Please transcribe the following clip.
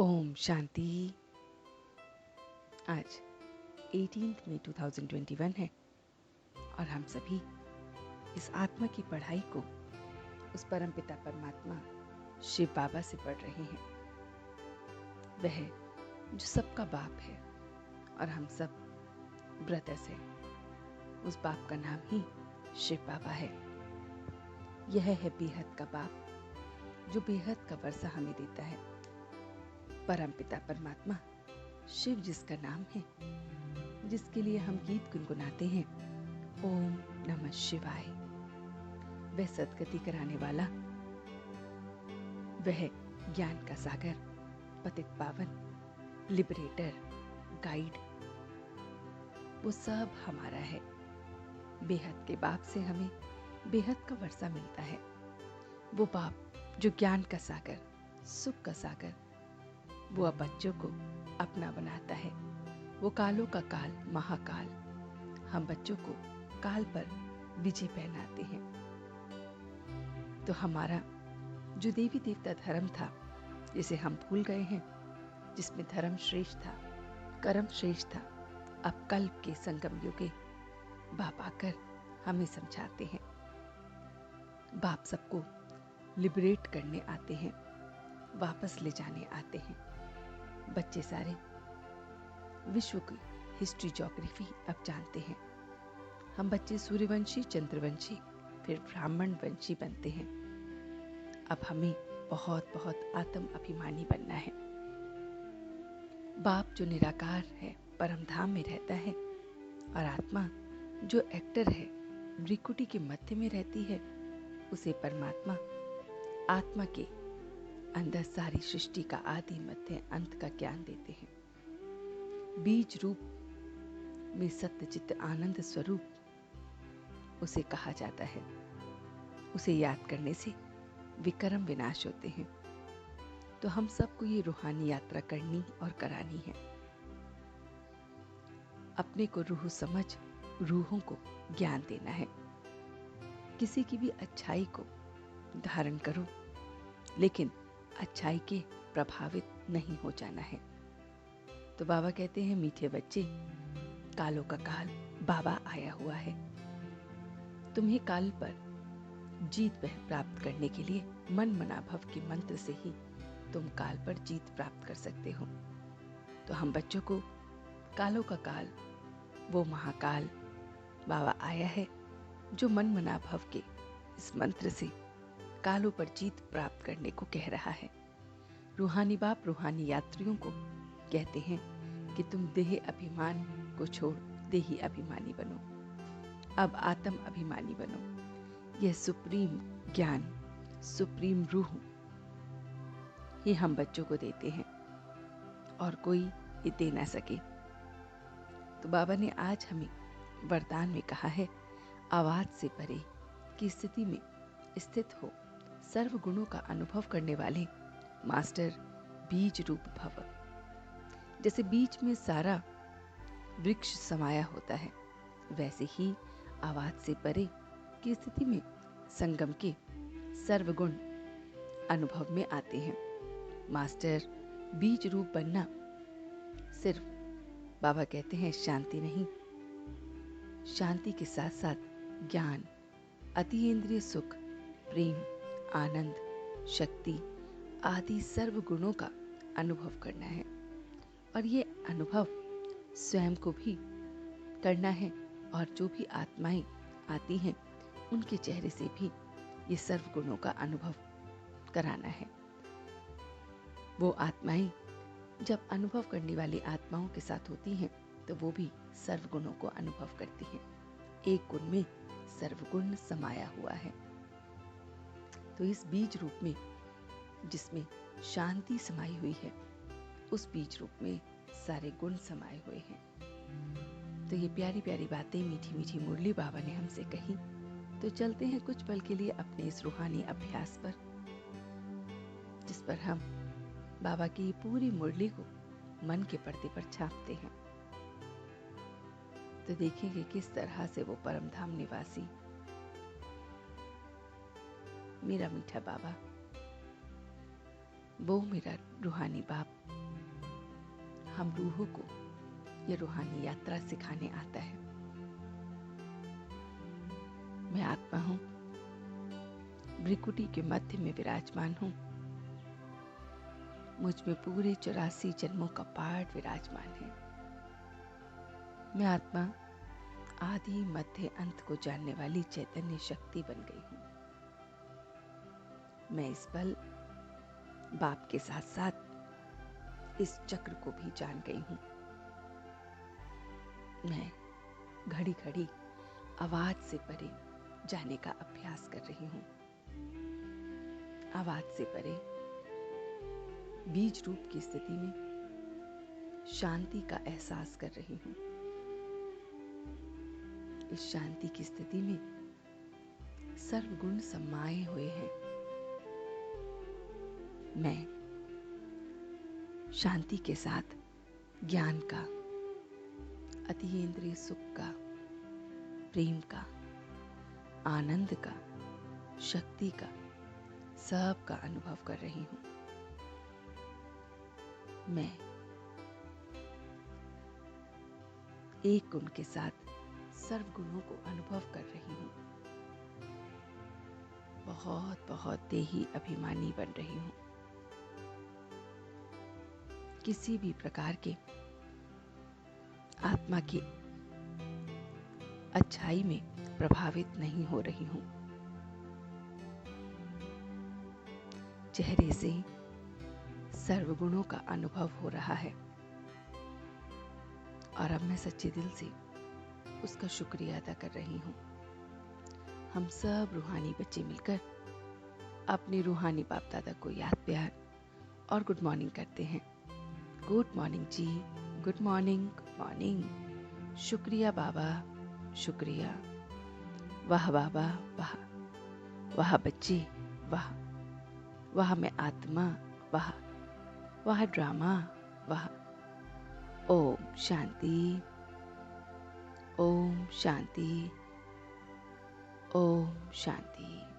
ओम शांति। आज 18 मई 2021 है और हम सभी इस आत्मा की पढ़ाई को उस परमपिता परमात्मा शिव बाबा से पढ़ रहे हैं। वह जो सबका बाप है और हम सब ब्रदर्स हैं। उस बाप का नाम ही शिव बाबा है। यह है बेहद का बाप जो बेहद का वर्षा हमें देता है। परमपिता परमात्मा शिव जिसका नाम है, जिसके लिए हम गीत गुनगुनाते हैं, ओम नमः शिवाय। वह सदगति कराने वाला, वह ज्ञान का सागर, पतित पावन, लिबरेटर, गाइड, वो सब हमारा है। बेहद के बाप से हमें बेहद का वर्षा मिलता है। वो बाप जो ज्ञान का सागर, सुख का सागर, वो अब बच्चों को अपना बनाता है। वो कालों का काल, महाकाल, हम बच्चों को काल पर विजय पहनाते हैं। तो हमारा जो देवी देवता धर्म था, जिसे हम भूल गए हैं, जिसमें धर्म श्रेष्ठ था, कर्म श्रेष्ठ था, अब कल्प के संगम युगे बाप आकर हमें समझाते हैं। बाप सबको लिबरेट करने आते हैं, वापस ले जाने आते हैं। बच्चे सारे विश्व की हिस्ट्री, ज्योग्राफी अब जानते हैं। हम बच्चे सूर्यवंशी, चंद्रवंशी, फिर ब्राह्मण वंशी बनते हैं। अब हमें बहुत बहुत आत्म अभिमानी बनना है। बाप जो निराकार है, परम धाम में रहता है, और आत्मा जो एक्टर है, भ्रिकुटी के मध्य में रहती है, उसे परमात्मा आत्मा के अंदर सारी सृष्टि का आदि मध्य अंत का ज्ञान देते हैं। बीज रूप में सत्य चित्त आनंद स्वरूप उसे कहा जाता है। उसे याद करने से विकर्म विनाश होते हैं। तो हम सबको ये रूहानी यात्रा करनी और करानी है। अपने को रूह समझ रूहों को ज्ञान देना है। किसी की भी अच्छाई को धारण करो, लेकिन अच्छाई के प्रभावित नहीं हो जाना है। तो बाबा कहते हैं, मीठे बच्चे, कालों का काल बाबा आया हुआ है। तुम्हें काल पर जीत प्राप्त करने के लिए मन मनाभव के मंत्र से ही तुम काल पर जीत प्राप्त कर सकते हो। तो हम बच्चों को कालों का काल, वो महाकाल बाबा आया है जो मन मनाभव के इस मंत्र से कालों पर जीत प्राप्त करने को कह रहा है। रूहानी बाप रूहानी यात्रियों को कहते हैं कि तुम देह अभिमान को छोड़ देही अभिमानी बनो। अब आत्म अभिमानी बनो। यह सुप्रीम ज्ञान, सुप्रीम रूह ही हम बच्चों को देते हैं और कोई ये दे ना सके। तो बाबा ने आज हमें वरदान में कहा है, आवाज से परे की स्थिति में स्थित हो सर्व गुणों का अनुभव करने वाले मास्टर बीज रूप भव। जैसे बीज में सारा वृक्ष समाया होता है, वैसे ही आवाज से परे की स्थिति में संगम के सर्वगुण अनुभव में आते हैं। मास्टर बीज रूप बनना सिर्फ, बाबा कहते हैं, शांति नहीं, शांति के साथ साथ ज्ञान, अतीन्द्रिय सुख, प्रेम, आनंद, शक्ति आदि सर्व गुणों का अनुभव करना है। और ये अनुभव स्वयं को भी करना है, और जो भी आत्माएं आती हैं उनके चेहरे से भी ये सर्व गुणों का अनुभव कराना है। वो आत्माएं जब अनुभव करने वाली आत्माओं के साथ होती हैं तो वो भी सर्व गुणों को अनुभव करती हैं। एक गुण में सर्वगुण समाया हुआ है। तो इस बीज रूप में जिसमें शांति समाई हुई है, उस बीज रूप में सारे गुण समाये हुए हैं। तो ये प्यारी प्यारी बातें, मीठी मीठी मुरली बाबा ने हमसे कही। तो चलते हैं कुछ पल के लिए अपने इस रूहानी अभ्यास पर, जिस पर हम बाबा की ये पूरी मुरली को मन के पर्दे पर छापते हैं। तो देखेंगे किस तरह से वो परमधाम निवासी मेरा मीठा बाबा, वो मेरा रूहानी बाप हम रूहों को ये रूहानी यात्रा सिखाने आता है। मैं आत्मा हूँ, भ्रिकुटी के मध्य में विराजमान हूँ। मुझ में पूरे 84 जन्मों का पाठ विराजमान है। मैं आत्मा आदि मध्य अंत को जानने वाली चैतन्य शक्ति बन गई हूँ। मैं इस पल बाप के साथ साथ इस चक्र को भी जान गई हूँ। मैं घड़ी घड़ी आवाज से परे जाने का अभ्यास कर रही हूँ। आवाज से परे बीज रूप की स्थिति में शांति का एहसास कर रही हूँ। इस शांति की स्थिति में सर्वगुण समाये हुए हैं। मैं शांति के साथ ज्ञान का, अतीन्द्रिय सुख का, प्रेम का, आनंद का, शक्ति का, सब का अनुभव कर रही हूँ। मैं एक गुण के साथ सर्व गुणों को अनुभव कर रही हूँ। बहुत बहुत देही अभिमानी बन रही हूँ। किसी भी प्रकार के आत्मा की अच्छाई में प्रभावित नहीं हो रही हूँ। चेहरे से सर्वगुणों का अनुभव हो रहा है और अब मैं सच्चे दिल से उसका शुक्रिया अदा कर रही हूँ। हम सब रूहानी बच्चे मिलकर अपने रूहानी बाप दादा को याद, प्यार और गुड मॉर्निंग करते हैं। गुड मॉर्निंग जी, गुड मॉर्निंग, गुड मॉर्निंग। शुक्रिया बाबा, शुक्रिया। वाह बाबा, वाह वाह बच्चे, वाह वाह मैं आत्मा, वाह वाह ड्रामा, वाह। ओम शांति, ओम शांति, ओम शांति।